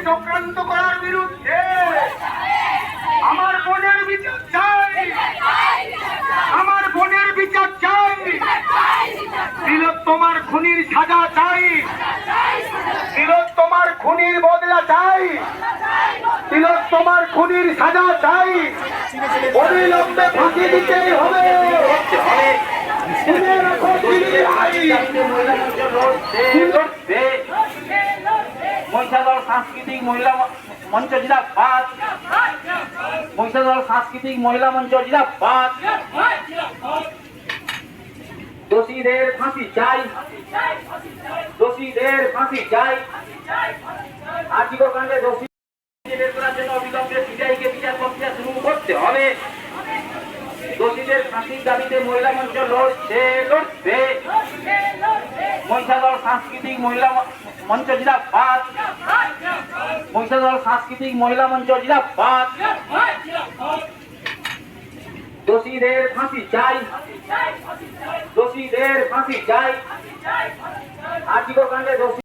চক্রান্ত করার বিরুদ্ধে আমার বোনের বিচার চাই, আমার বোনের বিচার চাই, তিলোত্তমার খুনির সাজা চাই, তিলোত্তমার খুনির বদলা চাই, তিলোত্তমার খুনির সাজা চাই, অবিলম্বে ফাঁসি দিতেই হবে। মহিষাদল সাংস্কৃতিক মহিলা মঞ্চ জিন্দাবাদ, মহিষাদল সাংস্কৃতিক মহিলা মঞ্চ জিন্দাবাদ। দোষীদের ফাঁসি চাই, দোষীদের ফাঁসি চাই। আর্থিক কাণ্ডে দোষী করার জন্য অবিলম্বে সিবিআইকে বিচার প্রক্রিয়া শুরু করতে হবে। দোষীদের ফাঁসির দাবিতে মহিলা মঞ্চ লড়ছে, লড়বে। মহিষাদল সাংস্কৃতিক মহিলা মঞ্চ জিন্দাবাদ, মহিষাদল সাংস্কৃতিক মহিলা মঞ্চ জিন্দাবাদ। দোষীদের ফাঁসি চাই, দোষীদের ফাঁসি চাই। আর্থিক কাণ্ডে দোষী